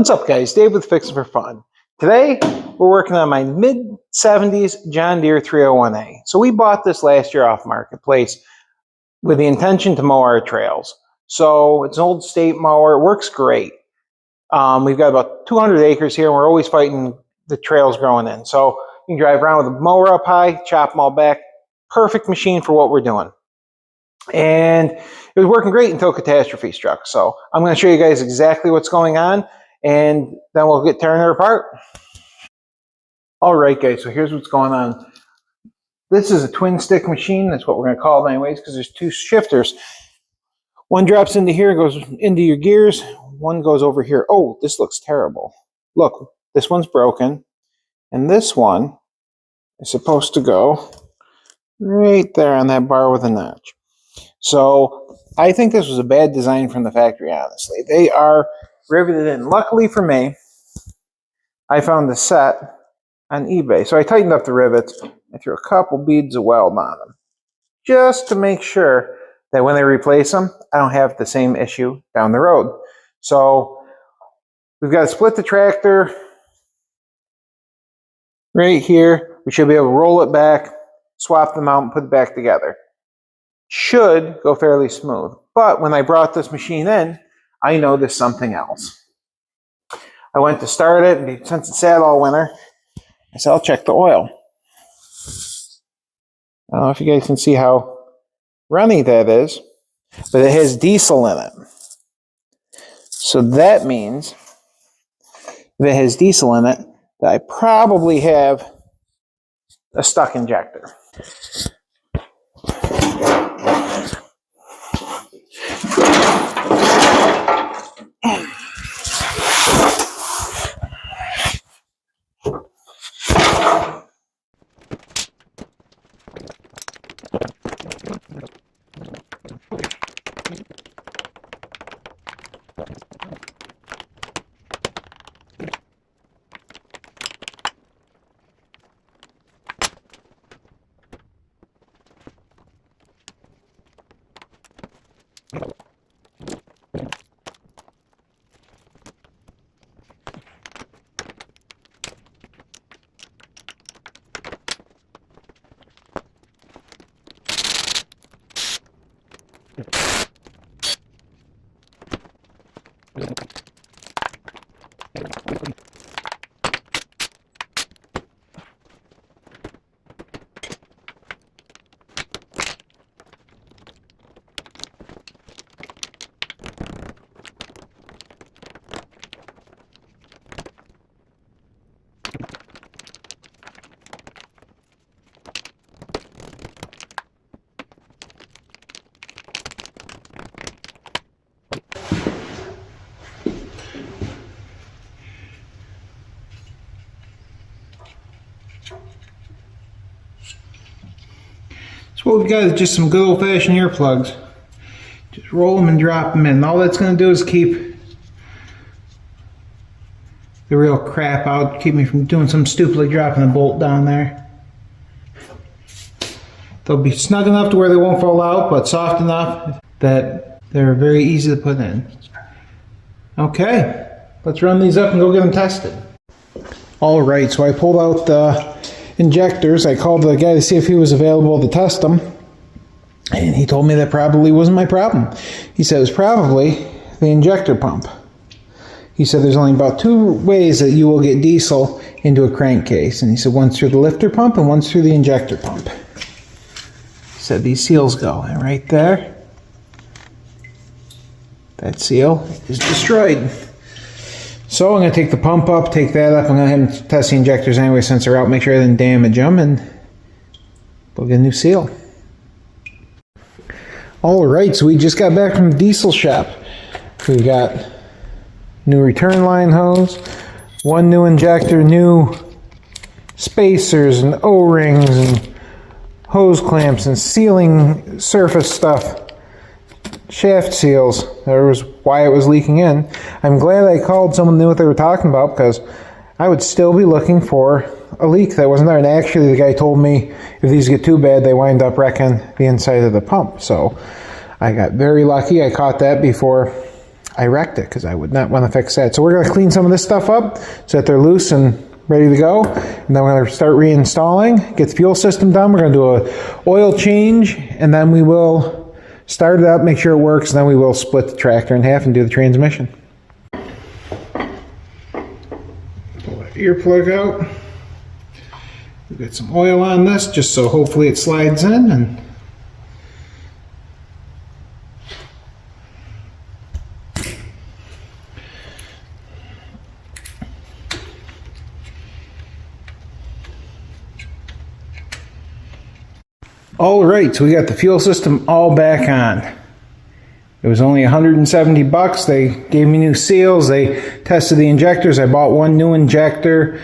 What's up, guys? Dave with Fixing for Fun. Today we're working on my mid-70s John Deere 301A. So we bought this last year off Marketplace with the intention to mow our trails. So it's an old state mower. It works great. We've got about 200 acres here and we're always fighting the trails growing in. So you can drive around with a mower up high, chop them all back. Perfect machine for what we're doing. And it was working great until catastrophe struck. So I'm going to show you guys exactly what's going on, and then we'll get tearing it apart. All right, guys, so here's what's going on. This is a twin stick machine. That's what we're going to call it anyways, because there's two shifters. One drops into here, goes into your gears. One goes over here. Oh, this looks terrible. Look, this one's broken. And this one is supposed to go right there on that bar with a notch. So I think this was a bad design from the factory, honestly. They are riveted in. Luckily for me, I found the set on eBay. So I tightened up the rivets. I threw a couple beads of weld on them just to make sure that when they replace them, I don't have the same issue down the road. So we've got to split the tractor right here. We should be able to roll it back, swap them out, and put it back together. Should go fairly smooth. But when I brought this machine in, I noticed something else. I went to start it, and since it sat all winter, I said, I'll check the oil. I don't know if you guys can see how runny that is, but it has diesel in it. So that means if it has diesel in it, that I probably have a stuck injector. So what we've got is just some good old-fashioned earplugs. Just roll them and drop them in. All that's going to do is keep the real crap out, keep me from doing something stupid like dropping a bolt down there. They'll be snug enough to where they won't fall out, but soft enough that they're very easy to put in. Okay, let's run these up and go get them tested. Alright, so I pulled out the injectors. I called the guy to see if he was available to test them, and he told me that probably wasn't my problem. He said it was probably the injector pump. He said there's only about two ways that you will get diesel into a crankcase, and he said one's through the lifter pump and one's through the injector pump. He said these seals go, and right there, that seal is destroyed. So I'm going to take the pump up, take that up. I'm going to have them test the injectors anyway since they're out, make sure I didn't damage them, and we'll get a new seal. Alright, so we just got back from the diesel shop. We got new return line hose, one new injector, new spacers and O-rings and hose clamps and sealing surface stuff. Shaft seals. There was why it was leaking in. I'm glad I called someone who knew what they were talking about, because I would still be looking for a leak that wasn't there. And actually the guy told me if these get too bad, they wind up wrecking the inside of the pump. So I got very lucky. I caught that before I wrecked it because I would not want to fix that. So we're going to clean some of this stuff up so that they're loose and ready to go. And then we're going to start reinstalling, get the fuel system done. We're going to do an oil change, and then we will start it up, make sure it works, and then we will split the tractor in half and do the transmission. Pull that ear plug out. We've got some oil on this just so hopefully it slides in. And all right, so we got the fuel system all back on. It was only 170 bucks. They gave me new seals. They tested the injectors. I bought one new injector,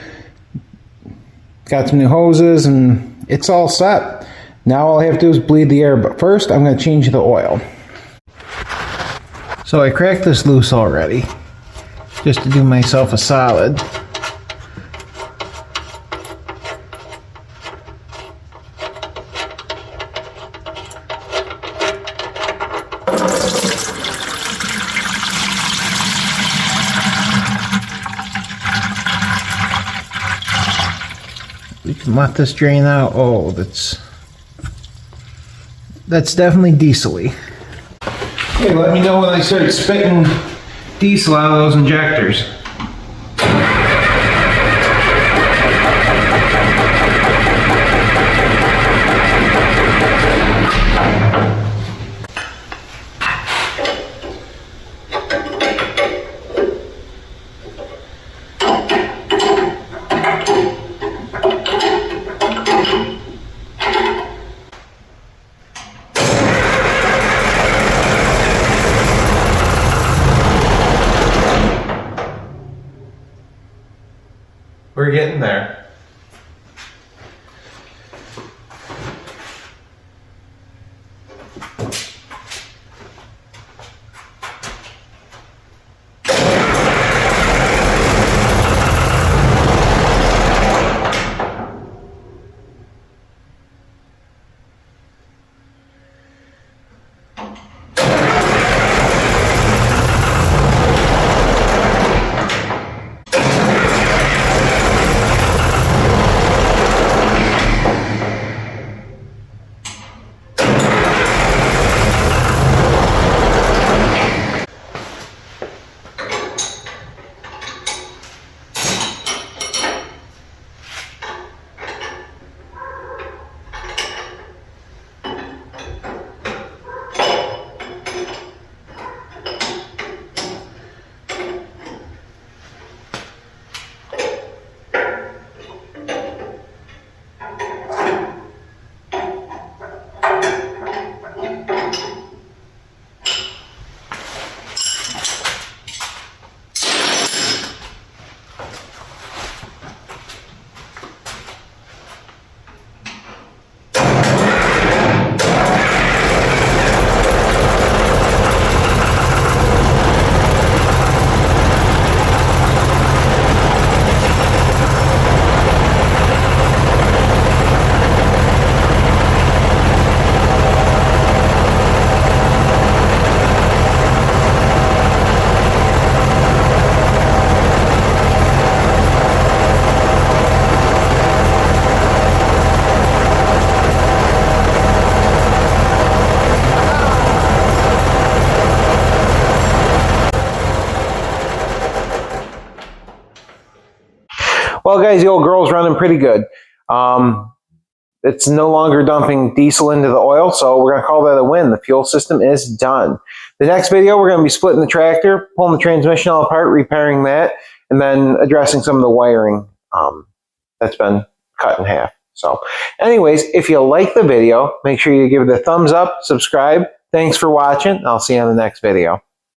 got some new hoses, and it's all set. Now all I have to do is bleed the air, but first I'm going to change the oil. So I cracked this loose already, just to do myself a solid. We can let this drain out. Oh, that's definitely diesel-y. Okay, let me know when I start spitting diesel out of those injectors. We're getting there. Well, guys, the old girl's running pretty good. It's no longer dumping diesel into the oil, so we're going to call that a win. The fuel system is done. The next video, we're going to be splitting the tractor, pulling the transmission all apart, repairing that, and then addressing some of the wiring that's been cut in half. So anyways, if you like the video, make sure you give it a thumbs up, subscribe. Thanks for watching. I'll see you on the next video.